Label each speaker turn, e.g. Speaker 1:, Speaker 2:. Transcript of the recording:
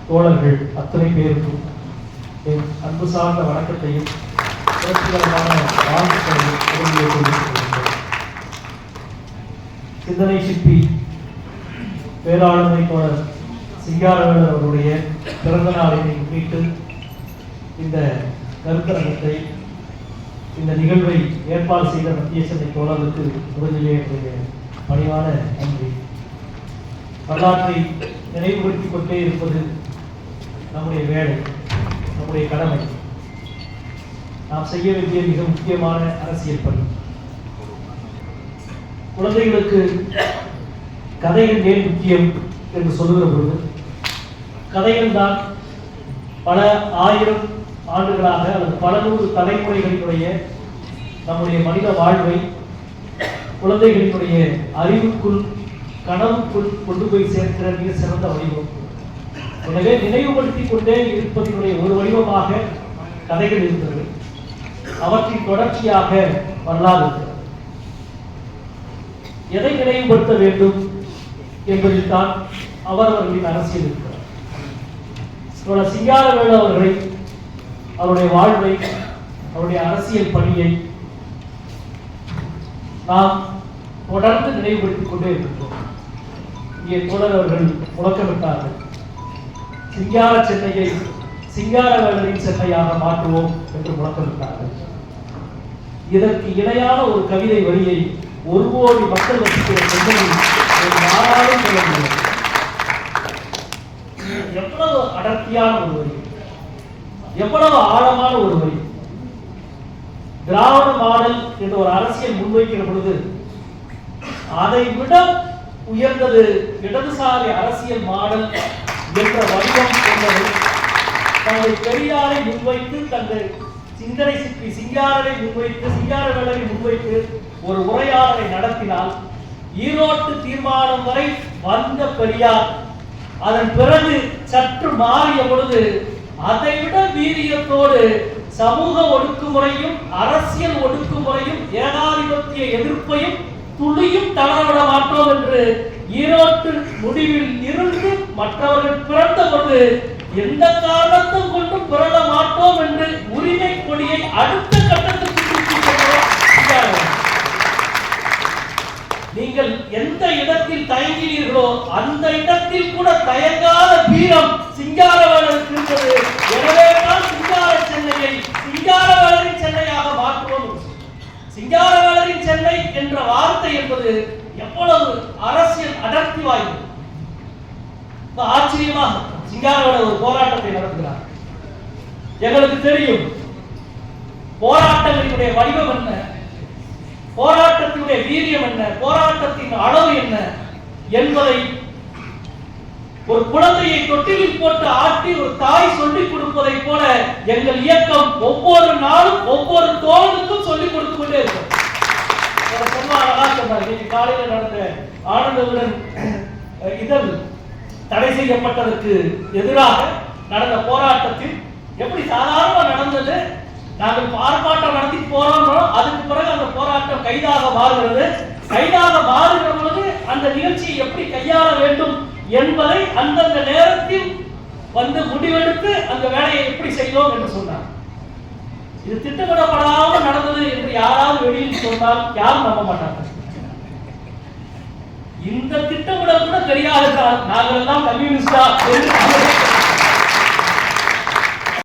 Speaker 1: தோழர்கள் அத்தனை பேருக்கும் என் அன்பு சார்ந்த வணக்கத்தையும் புரட்சிகரமான வாழ்த்துக்களையும் தெரிவித்துக் சிந்தனை சிற்பி பேராளுமை தோழர் சிங்காரவேலர் அவருடைய பிறந்த நாளினை முன்னிட்டு இந்த கருத்தரங்கத்தை இந்த நிகழ்வை ஏற்பாடு செய்த மத்திய சென்னை தோழருக்கு முதலிலே பணிவான நன்றி. வரலாற்றை நினைவுபடுத்திக் கொண்டே இருப்பது நம்முடைய வேலை, நம்முடைய கடமை, நாம் செய்ய வேண்டிய மிக முக்கியமான அரசியல் பணி. குழந்தைகளுக்கு கதைகள் ஏன் முக்கியம் என்று சொல்லுகிற பொழுது, கதைகள் தான் பல ஆயிரம் ஆண்டுகளாக அல்லது பல நூறு தலைமுறைகளினுடைய நம்முடைய மனித வாழ்வை குழந்தைகளினுடைய அறிவுக்குள் கனவுக்குள் கொண்டு போய் சேர்க்கிற மிக சிறந்த வடிவம். எனவே நினைவுபடுத்திக் கொண்டே இருப்பதனுடைய ஒரு வடிவமாக கதைகள் இருந்தது. அவற்றின் தொடர்ச்சியாக வரலாறு இருக்கிறது. எதை நினைவுபடுத்த வேண்டும் என்பதில் தான் அவரவர்களின் அரசியல் இருக்கிறார். சிங்காரவேலு அவர்களை, அவருடைய வாழ்வை, அவருடைய அரசியல் பணியை நாம் தொடர்ந்து நினைவுபடுத்திக் கொண்டே இருக்கிறோம். இங்கே தோழர் அவர்கள் முழக்கமிட்டார்கள், சிங்கார சென்னையை சிங்காரவேலரின் சென்னையாக மாற்றுவோம் என்று முழக்கமிட்டார்கள். இதற்கு இணையான ஒரு கவிதை வரியை 1 கோடி மக்கள் வசிக்கிற சென்னையில் யாராலும் சொல்ல முடியாது. எவ்வளவு அடர்த்தியான ஒரு வரி, எவ்வளவு ஆழமான ஒரு வரி. திராவிட மாடல் என்ற ஒரு அரசியல் முன்வைக்கிற பொழுது அதை விட உயர்ந்தது இடதுசாரி அரசியல் மாடல் என்ற வடிவம் கொண்டது. தங்கள் பெரியாரை முன்வைத்து, தங்கள் சிந்தனை சிற்பி சிங்காரனை முன்வைத்து, சிங்காரவேலரை முன்வைத்து ஒரு உரையாடலை நடத்தினால், ஈரோட்டு தீர்மானம் வரை வந்த பெரியார் அதன் பிறகு சற்று மாறிய பொழுது அதைவிட வீரியத்தோடு சமூக ஒடுக்குமுறையும் அரசியல் ஒடுக்குமுறையும் ஏகாதிபத்திய எதிர்ப்பையும் துளியும் தளரவிட மாட்டோம் என்று ஈரோட்டு முடிவில் இருந்து மற்றவர்கள் பிறந்த பொழுது எந்த காரணத்தும் கொண்டும் பிறட மாட்டோம் என்று உரிமை கொடியை அடுத்த கட்டத்துக்கு நீங்கள் எந்த இடத்தில் தயங்கினீர்களோ அந்த இடத்தில் கூட தயங்காத வீரம் சிங்காரவேலருக்கு இருந்தது. எனவே தான் சிங்கார சென்னையை சிங்காரவேலரின் சென்னையாக மாற்றுவோம். சிங்காரவேலரின் சென்னை என்ற வார்த்தை என்பது எவ்வளவு அரசியல் அடர்த்தி வாய்ந்தது. ஆச்சரியமாக சிங்காரவேலர் ஒரு போராட்டத்தை நடத்துகிறார். எங்களுக்கு தெரியும் போராட்டங்களினுடைய வடிவம் என்ன, போராட்டத்தினுடைய வீரியம் என்ன, போராட்டத்தின் அளவு என்ன என்பதை ஒரு குழந்தையை தொட்டிலில் போட்டு ஆட்டி ஒரு தாய் சொல்லிக் கொடுப்பதை போல எங்கள் இயக்கம் ஒவ்வொரு நாளும் ஒவ்வொரு தோழனுக்கும் சொல்லிக் கொடுத்து கொண்டே இருக்கும். காலையில் நடந்த ஆனந்தவுடன் இதழ் தடை செய்யப்பட்டதற்கு எதிராக நடந்த போராட்டத்தில் எப்படி சாதாரண நடந்தது, நாங்கள் ஆர்ப்பாட்டம் நடத்தி போறோம், அதுக்கு பிறகு அந்த போராட்டம் கைதாக மாறுகிறது. கைதாக மாறுகிற பொழுது அந்த நிகழ்ச்சியை எப்படி கையாள வேண்டும் என்பதை அந்தந்த நேரத்தில் வந்து முடிவெடுத்து அந்த வேலையை எப்படி செய்தோம் என்று சொன்னார். இது திட்டமிடப்படாமல் நடந்தது என்று யாராவது வெளியில் சொன்னால் யாரும் நம்ப மாட்டாங்க. இந்த திட்டமிடல் கூட தெரியாது, நாங்கள் எல்லாம் கம்யூனிஸ்டா என்று